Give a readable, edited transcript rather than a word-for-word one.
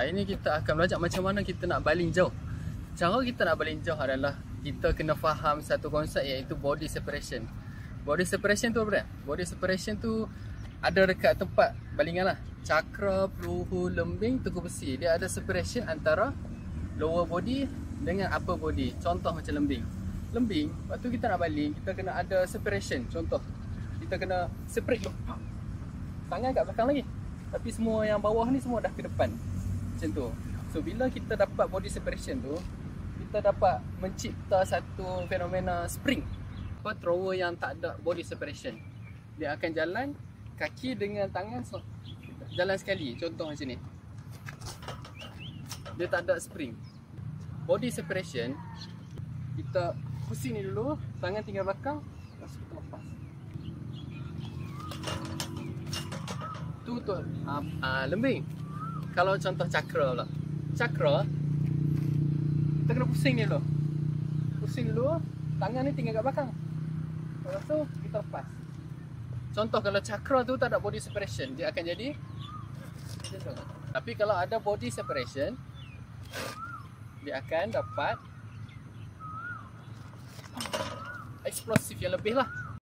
Hari ni kita akan belajar macam mana kita nak baling jauh. Cara kita nak baling jauh adalah kita kena faham satu konsep, iaitu body separation. Body separation tu apa dia? Body separation tu ada dekat tempat balingan lah. Cakra, peluhu, lembing, tugu besi. Dia ada separation antara lower body dengan upper body. Contoh macam lembing. Lembing, waktu kita nak baling, kita kena ada separation. Contoh, kita kena separate dulu. Tangan kat belakang lagi. Tapi semua yang bawah ni semua dah ke depan. Macam tu. So bila kita dapat body separation tu, kita dapat mencipta satu fenomena spring. Apa thrower yang tak ada body separation, dia akan jalan kaki dengan tangan jalan sekali. Contoh macam ni. Dia tak ada spring. Body separation, kita pusing ni dulu, tangan tinggal belakang, lepas kita lepas. Tu lembing. Kalau contoh cakra pula. Cakra, kita kena pusing ni dulu. Pusing dulu, tangan ni tinggal kat belakang. Lepas tu kita lepas. Contoh kalau cakra tu tak ada body separation, dia akan jadi macam tu. Tapi kalau ada body separation, dia akan dapat eksplosif yang lebih lah.